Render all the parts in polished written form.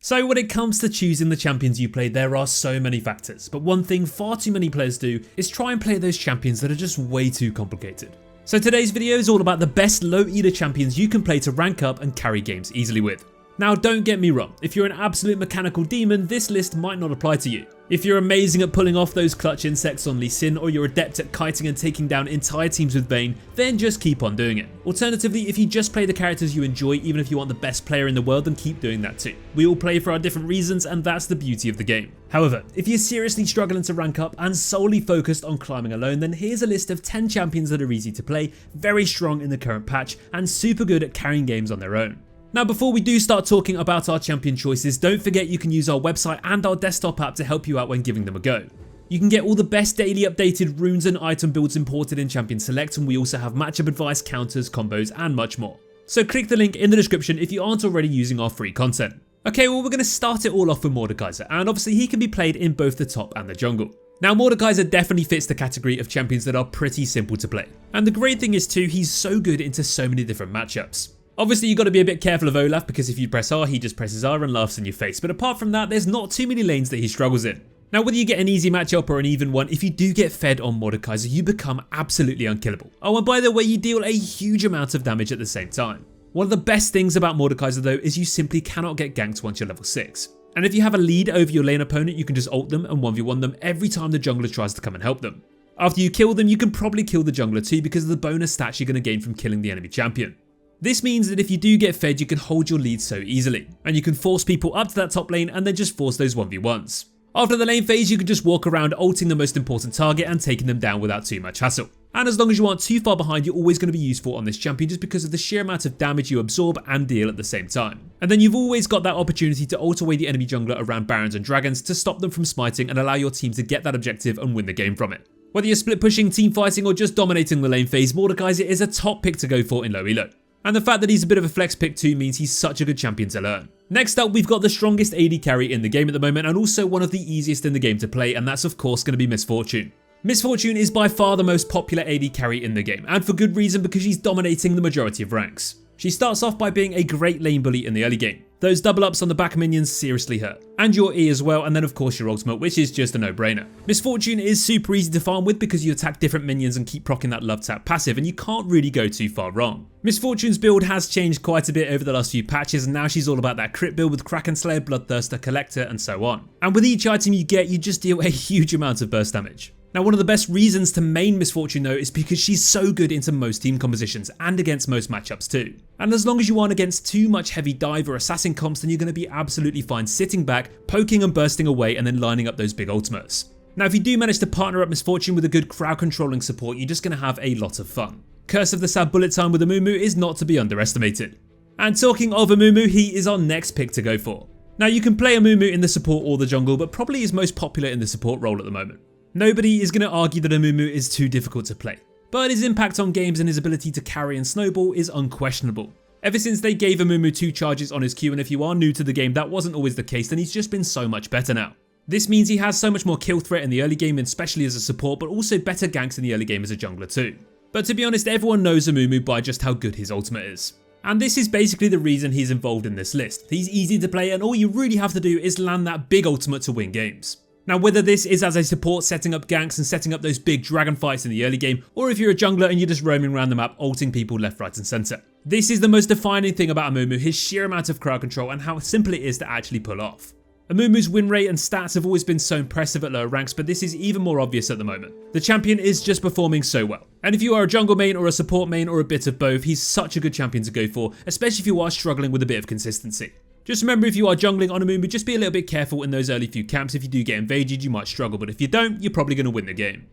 So when it comes to choosing the champions you play, there are so many factors, but one thing far too many players do is try and play those champions that are just way too complicated. So today's video is all about the best low ELO champions you can play to rank up and carry games easily with. Now don't get me wrong, if you're an absolute mechanical demon, this list might not apply to you. If you're amazing at pulling off those clutch insects on Lee Sin, or you're adept at kiting and taking down entire teams with Vale, then just keep on doing it. Alternatively, if you just play the characters you enjoy, even if you aren't the best player in the world, then keep doing that too. We all play for our different reasons, and that's the beauty of the game. However, if you're seriously struggling to rank up and solely focused on climbing alone, then here's a list of 10 champions that are easy to play, very strong in the current patch, and super good at carrying games on their own. Now before we do start talking about our champion choices, don't forget you can use our website and our desktop app to help you out when giving them a go. You can get all the best daily updated runes and item builds imported in Champion Select, and we also have matchup advice, counters, combos and much more. So click the link in the description if you aren't already using our free content. Okay, well we're going to start it all off with Mobalytics, and obviously he can be played in both the top and the jungle. Now Mobalytics definitely fits the category of champions that are pretty simple to play. And the great thing is too, he's so good into so many different matchups. Obviously you got to be a bit careful of Olaf, because if you press R he just presses R and laughs in your face, but apart from that there's not too many lanes that he struggles in. Now whether you get an easy matchup or an even one, if you do get fed on Mobalytics you become absolutely unkillable. Oh, and by the way, you deal a huge amount of damage at the same time. One of the best things about Mobalytics though is you simply cannot get ganked once you're level 6. And if you have a lead over your lane opponent, you can just ult them and 1v1 them every time the jungler tries to come and help them. After you kill them, you can probably kill the jungler too, because of the bonus stats you're going to gain from killing the enemy champion. This means that if you do get fed, you can hold your lead so easily, and you can force people up to that top lane and then just force those 1v1s. After the lane phase, you can just walk around ulting the most important target and taking them down without too much hassle. And as long as you aren't too far behind, you're always going to be useful on this champion just because of the sheer amount of damage you absorb and deal at the same time. And then you've always got that opportunity to ult away the enemy jungler around barons and dragons to stop them from smiting and allow your team to get that objective and win the game from it. Whether you're split pushing, team fighting or just dominating the lane phase, Mobalytics is a top pick to go for in low elo. And the fact that he's a bit of a flex pick too means he's such a good champion to learn. Next up, we've got the strongest AD carry in the game at the moment, and also one of the easiest in the game to play, and that's of course going to be Miss Fortune. Miss Fortune is by far the most popular AD carry in the game, and for good reason, because she's dominating the majority of ranks. She starts off by being a great lane bully in the early game. Those double ups on the back minions seriously hurt. And your E as well, and then of course your ultimate, which is just a no-brainer. Miss Fortune is super easy to farm with because you attack different minions and keep proccing that love tap passive, and you can't really go too far wrong. Miss Fortune's build has changed quite a bit over the last few patches, and now she's all about that crit build with Kraken Slayer, Bloodthirster, Collector and so on. And with each item you get, you just deal a huge amount of burst damage. Now one of the best reasons to main Miss Fortune though is because she's so good into most team compositions and against most matchups too. And as long as you aren't against too much heavy dive or assassin comps, then you're going to be absolutely fine sitting back, poking and bursting away and then lining up those big ultimates. Now if you do manage to partner up Miss Fortune with a good crowd controlling support, you're just going to have a lot of fun. Curse of the Sad Bullet Time with Amumu is not to be underestimated. And talking of Amumu, he is our next pick to go for. Now you can play Amumu in the support or the jungle, but probably is most popular in the support role at the moment. Nobody is going to argue that Amumu is too difficult to play, but his impact on games and his ability to carry and snowball is unquestionable. Ever since they gave Amumu 2 charges on his Q, and if you are new to the game that wasn't always the case, then he's just been so much better now. This means he has so much more kill threat in the early game, especially as a support, but also better ganks in the early game as a jungler too. But to be honest, everyone knows Amumu by just how good his ultimate is. And this is basically the reason he's involved in this list. He's easy to play and all you really have to do is land that big ultimate to win games. Now whether this is as a support setting up ganks and setting up those big dragon fights in the early game, or if you're a jungler and you're just roaming around the map ulting people left, right and centre. This is the most defining thing about Amumu, his sheer amount of crowd control and how simple it is to actually pull off. Amumu's win rate and stats have always been so impressive at lower ranks, but this is even more obvious at the moment. The champion is just performing so well. And if you are a jungle main or a support main or a bit of both, he's such a good champion to go for, especially if you are struggling with a bit of consistency. Just remember, if you are jungling on Amumu, just be a little bit careful in those early few camps. If you do get invaded, you might struggle, but if you don't, you're probably going to win the game.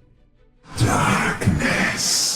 Darkness.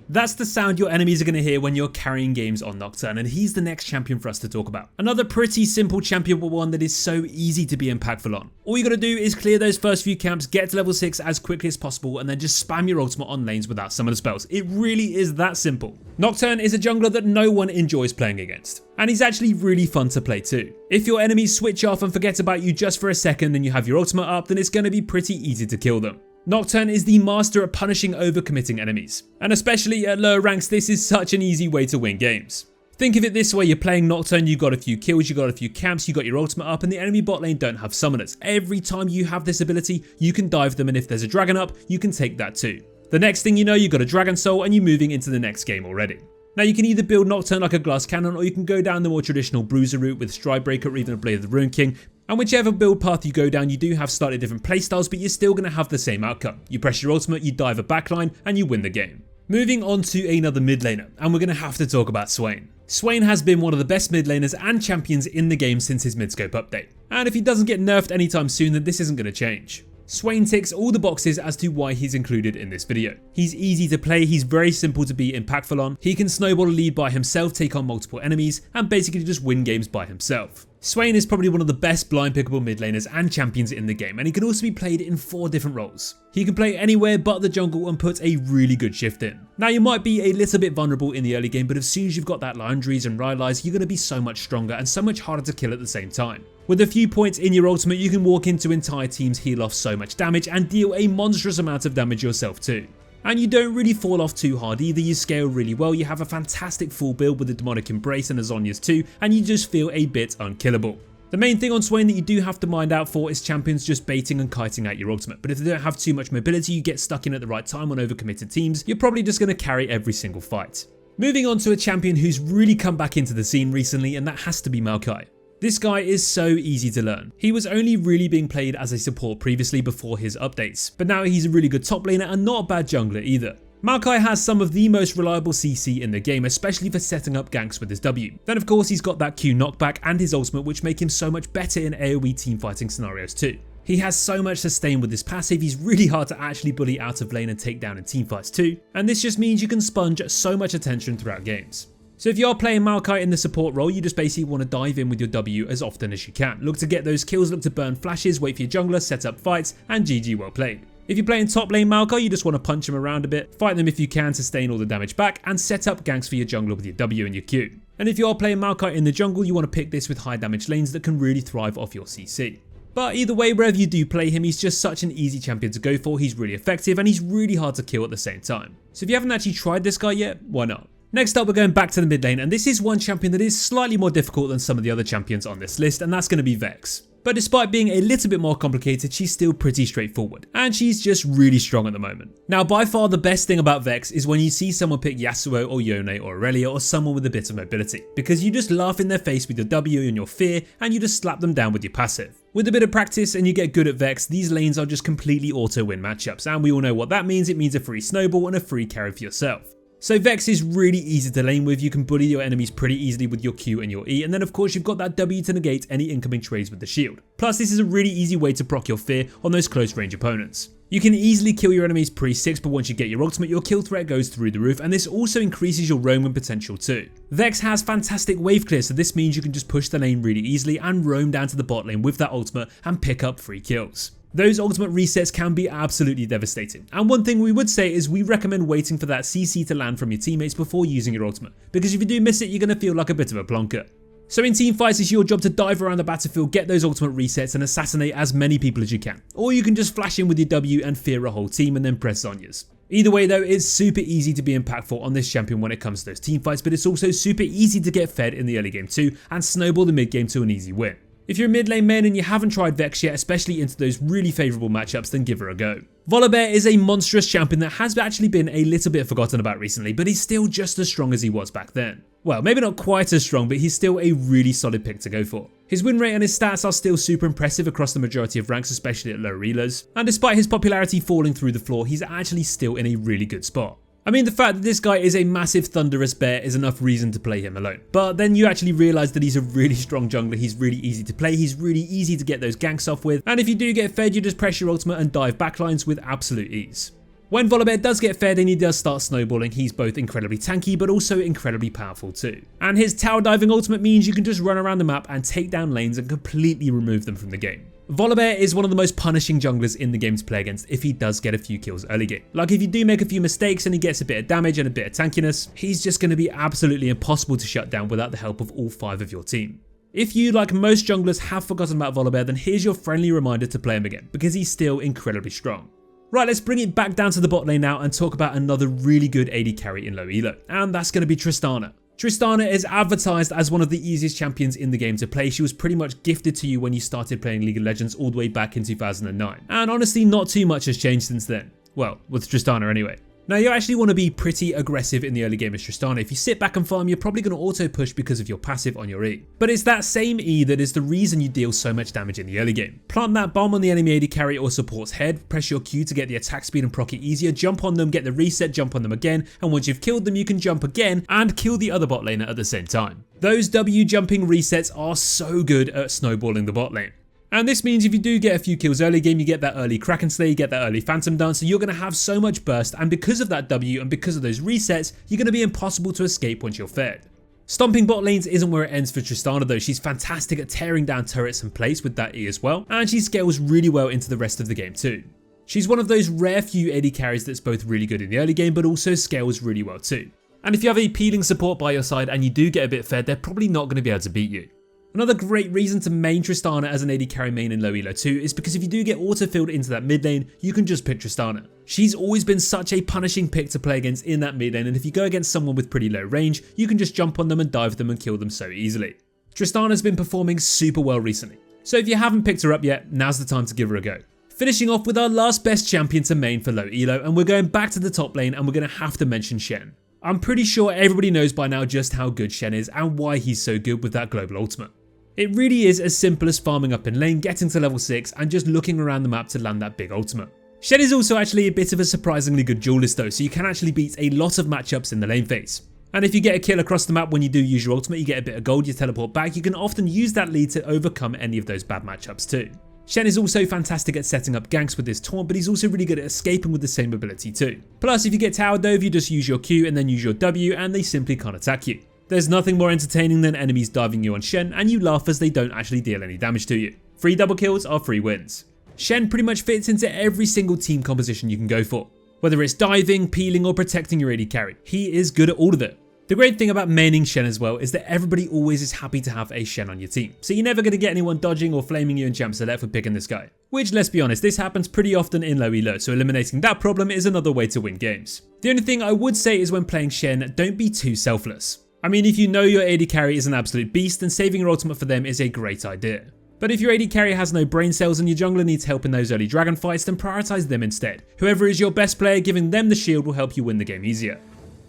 That's the sound your enemies are going to hear when you're carrying games on Nocturne, and he's the next champion for us to talk about. Another pretty simple champion, but one that is so easy to be impactful on. All you got to do is clear those first few camps, get to level 6 as quickly as possible, and then just spam your ultimate on lanes without some of the spells. It really is that simple. Nocturne is a jungler that no one enjoys playing against, and he's actually really fun to play too. If your enemies switch off and forget about you just for a second and you have your ultimate up, then it's going to be pretty easy to kill them. Nocturne is the master at punishing overcommitting enemies, and especially at lower ranks this is such an easy way to win games. Think of it this way, you're playing Nocturne, you got a few kills, you got a few camps, you got your ultimate up, and the enemy bot lane don't have summoners. Every time you have this ability, you can dive them, and if there's a dragon up, you can take that too. The next thing you know, you got a dragon soul and you're moving into the next game already. Now you can either build Nocturne like a glass cannon, or you can go down the more traditional bruiser route with Stridebreaker or even a Blade of the Ruin King. And whichever build path you go down, you do have slightly different playstyles, but you're still going to have the same outcome. You press your ultimate, you dive a backline, and you win the game. Moving on to another mid laner, and we're going to have to talk about Swain. Swain has been one of the best mid laners and champions in the game since his mid-scope update. And if he doesn't get nerfed anytime soon, then this isn't going to change. Swain ticks all the boxes as to why he's included in this video. He's easy to play, he's very simple to be impactful on, he can snowball a lead by himself, take on multiple enemies, and basically just win games by himself. Swain is probably one of the best blind pickable mid laners and champions in the game, and he can also be played in 4 different roles. He can play anywhere but the jungle and put a really good shift in. Now you might be a little bit vulnerable in the early game, but as soon as you've got that Liandry's and Rylai's, you're going to be so much stronger and so much harder to kill at the same time. With a few points in your ultimate, you can walk into entire teams, heal off so much damage, and deal a monstrous amount of damage yourself too. And you don't really fall off too hard either, you scale really well, you have a fantastic full build with the Demonic Embrace and the Zhonya's too, and you just feel a bit unkillable. The main thing on Swain that you do have to mind out for is champions just baiting and kiting out your ultimate, but if they don't have too much mobility, you get stuck in at the right time on overcommitted teams, you're probably just going to carry every single fight. Moving on to a champion who's really come back into the scene recently, and that has to be Maokai. This guy is so easy to learn. He was only really being played as a support previously before his updates, but now he's a really good top laner and not a bad jungler either. Maokai has some of the most reliable CC in the game, especially for setting up ganks with his W. Then of course he's got that Q knockback and his ultimate, which make him so much better in AoE teamfighting scenarios too. He has so much sustain with his passive, he's really hard to actually bully out of lane and take down in teamfights too, and this just means you can sponge so much attention throughout games. So if you are playing Maokai in the support role, you just basically want to dive in with your W as often as you can. Look to get those kills, look to burn flashes, wait for your jungler, set up fights, and GG well played. If you're playing top lane Maokai, you just want to punch him around a bit, fight them if you can, sustain all the damage back, and set up ganks for your jungler with your W and your Q. And if you are playing Maokai in the jungle, you want to pick this with high damage lanes that can really thrive off your CC. But either way, wherever you do play him, he's just such an easy champion to go for, he's really effective, and he's really hard to kill at the same time. So if you haven't actually tried this guy yet, why not? Next up, we're going back to the mid lane, and this is one champion that is slightly more difficult than some of the other champions on this list, and that's going to be Vex. But despite being a little bit more complicated, she's still pretty straightforward, and she's just really strong at the moment. Now, by far the best thing about Vex is when you see someone pick Yasuo or Yone or Aurelia or someone with a bit of mobility, because you just laugh in their face with your W and your fear, and you just slap them down with your passive. With a bit of practice and you get good at Vex, these lanes are just completely auto-win matchups, and we all know what that means. It means a free snowball and a free carry for yourself. So Vex is really easy to lane with, you can bully your enemies pretty easily with your Q and your E, and then of course you've got that W to negate any incoming trades with the shield. Plus this is a really easy way to proc your fear on those close range opponents. You can easily kill your enemies pre-6, but once you get your ultimate, your kill threat goes through the roof, and this also increases your roam win potential too. Vex has fantastic wave clear, so this means you can just push the lane really easily and roam down to the bot lane with that ultimate and pick up free kills. Those ultimate resets can be absolutely devastating, and one thing we would say is we recommend waiting for that CC to land from your teammates before using your ultimate, because if you do miss it, you're going to feel like a bit of a plonker. So in teamfights, it's your job to dive around the battlefield, get those ultimate resets and assassinate as many people as you can, or you can just flash in with your W and fear a whole team and then press Zhonya's. Either way though, it's super easy to be impactful on this champion when it comes to those teamfights, but it's also super easy to get fed in the early game too and snowball the mid game to an easy win. If you're a mid lane main and you haven't tried Vex yet, especially into those really favourable matchups, then give her a go. Volibear is a monstrous champion that has actually been a little bit forgotten about recently, but he's still just as strong as he was back then. Well, maybe not quite as strong, but he's still a really solid pick to go for. His win rate and his stats are still super impressive across the majority of ranks, especially at lower elos, and despite his popularity falling through the floor, he's actually still in a really good spot. I mean, the fact that this guy is a massive thunderous bear is enough reason to play him alone. But then you actually realise that he's a really strong jungler, he's really easy to play, he's really easy to get those ganks off with, and if you do get fed, you just press your ultimate and dive backlines with absolute ease. When Volibear does get fed and he does start snowballing, he's both incredibly tanky but also incredibly powerful too. And his tower diving ultimate means you can just run around the map and take down lanes and completely remove them from the game. Volibear is one of the most punishing junglers in the game to play against if he does get a few kills early game. Like if you do make a few mistakes and he gets a bit of damage and a bit of tankiness, he's just going to be absolutely impossible to shut down without the help of all 5 of your team. If you, like most junglers, have forgotten about Volibear, then here's your friendly reminder to play him again, because he's still incredibly strong. Right, let's bring it back down to the bot lane now and talk about another really good AD carry in low elo, and that's going to be Tristana. Tristana is advertised as one of the easiest champions in the game to play. She was pretty much gifted to you when you started playing League of Legends all the way back in 2009. And honestly, not too much has changed since then. Well, with Tristana anyway. Now, you actually want to be pretty aggressive in the early game as Tristana. If you sit back and farm, you're probably going to auto push because of your passive on your E. But it's that same E that is the reason you deal so much damage in the early game. Plant that bomb on the enemy AD carry or support's head, press your Q to get the attack speed and proc it easier, jump on them, get the reset, jump on them again, and once you've killed them you can jump again and kill the other bot laner at the same time. Those W jumping resets are so good at snowballing the bot lane. And this means if you do get a few kills early game, you get that early Kraken Slay, you get that early Phantom Dancer, you're going to have so much burst, and because of that W and because of those resets, you're going to be impossible to escape once you're fed. Stomping bot lanes isn't where it ends for Tristana though. She's fantastic at tearing down turrets and plates with that E as well, and she scales really well into the rest of the game too. She's one of those rare few AD carries that's both really good in the early game but also scales really well too. And if you have a peeling support by your side and you do get a bit fed, they're probably not going to be able to beat you. Another great reason to main Tristana as an AD carry main in low elo too is because if you do get auto-filled into that mid lane, you can just pick Tristana. She's always been such a punishing pick to play against in that mid lane, and if you go against someone with pretty low range, you can just jump on them and dive them and kill them so easily. Tristana's been performing super well recently, so if you haven't picked her up yet, now's the time to give her a go. Finishing off with our last best champion to main for low elo, and we're going back to the top lane and we're going to have to mention Shen. I'm pretty sure everybody knows by now just how good Shen is and why he's so good with that global ultimate. It really is as simple as farming up in lane, getting to level 6 and just looking around the map to land that big ultimate. Shen is also actually a bit of a surprisingly good duelist though, so you can actually beat a lot of matchups in the lane phase. And if you get a kill across the map when you do use your ultimate, you get a bit of gold, you teleport back, you can often use that lead to overcome any of those bad matchups too. Shen is also fantastic at setting up ganks with his taunt, but he's also really good at escaping with the same ability too. Plus, if you get towered though, you just use your Q and then use your W and they simply can't attack you. There's nothing more entertaining than enemies diving you on Shen and you laugh as they don't actually deal any damage to you. Free double kills are free wins. Shen pretty much fits into every single team composition you can go for. Whether it's diving, peeling or protecting your AD carry, he is good at all of it. The great thing about maining Shen as well is that everybody always is happy to have a Shen on your team, so you're never going to get anyone dodging or flaming you in champ select for picking this guy. Which, let's be honest, this happens pretty often in low elo, so eliminating that problem is another way to win games. The only thing I would say is when playing Shen, don't be too selfless. I mean, if you know your AD carry is an absolute beast, then saving your ultimate for them is a great idea. But if your AD carry has no brain cells and your jungler needs help in those early dragon fights, then prioritize them instead. Whoever is your best player, giving them the shield will help you win the game easier.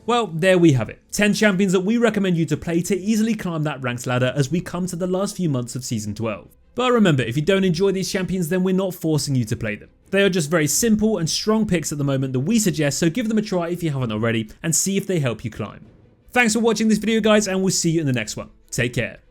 Well, there we have it. 10 champions that we recommend you to play to easily climb that ranks ladder as we come to the last few months of Season 12. But remember, if you don't enjoy these champions, then we're not forcing you to play them. They are just very simple and strong picks at the moment that we suggest, so give them a try if you haven't already and see if they help you climb. Thanks for watching this video guys, and we'll see you in the next one. Take care.